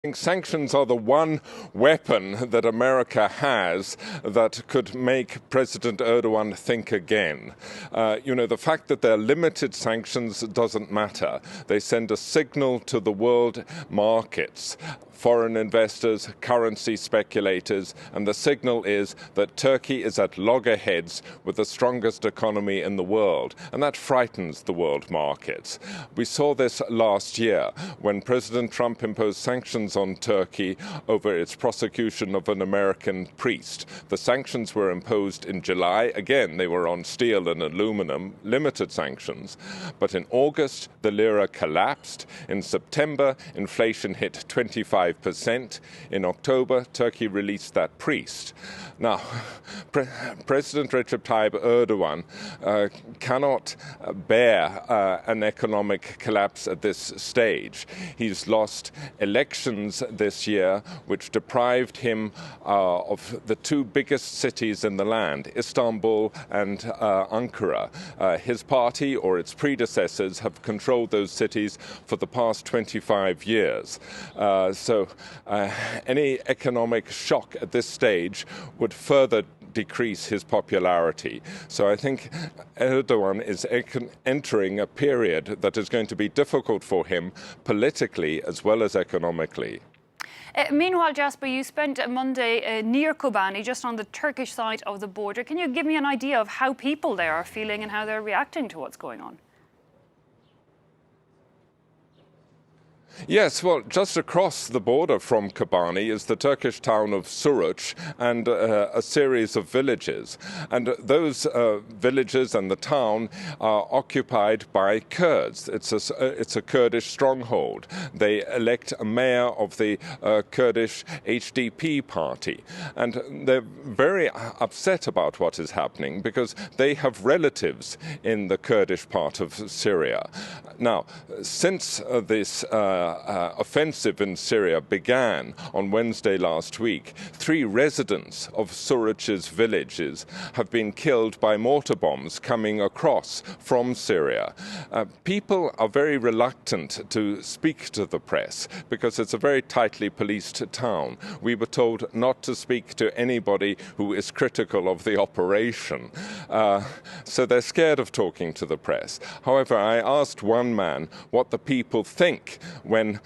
I think sanctions are the one weapon that America has that could make President Erdogan think again. The fact that they're limited sanctions doesn't matter. They send a signal to the world markets, foreign investors, currency speculators, and the signal is that Turkey is at loggerheads with the strongest economy in the world, and that frightens the world markets. We saw this last year when President Trump imposed sanctions on Turkey over its prosecution of an American priest. The sanctions were imposed in July. Again, they were on steel and aluminum, limited sanctions. But in August, the lira collapsed. In September, inflation hit 25%. In October, Turkey released that priest. Now, President Recep Tayyip Erdogan cannot bear an economic collapse at this stage. He's lost elections this year, which deprived him of the two biggest cities in the land, Istanbul and Ankara. His party, or its predecessors, have controlled those cities for the past 25 years. So any economic shock at this stage would further decrease his popularity. So I think Erdogan is entering a period that is going to be difficult for him politically as well as economically. Meanwhile, Jasper, you spent Monday near Kobani, just on the Turkish side of the border. Can you give me an idea of how people there are feeling and how they're reacting to what's going on? Yes, well, just across the border from Kobani is the Turkish town of Suruç and a series of villages. And those villages and the town are occupied by Kurds. It's a Kurdish stronghold. They elect a mayor of the Kurdish HDP party. And they're very upset about what is happening because they have relatives in the Kurdish part of Syria. Now, since this offensive in Syria began on Wednesday last week, 3 residents of Suruç's villages have been killed by mortar bombs coming across from Syria. People are very reluctant to speak to the press because it's a very tightly policed town. We were told not to speak to anybody who is critical of the operation. So they're scared of talking to the press. However, I asked one man what the people think when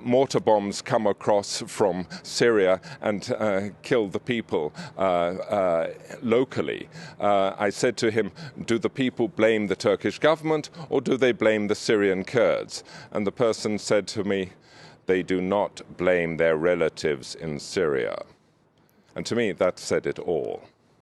mortar bombs come across from Syria and kill the people locally. I said to him, do the people blame the Turkish government or do they blame the Syrian Kurds? And the person said to me, they do not blame their relatives in Syria. And to me, that said it all.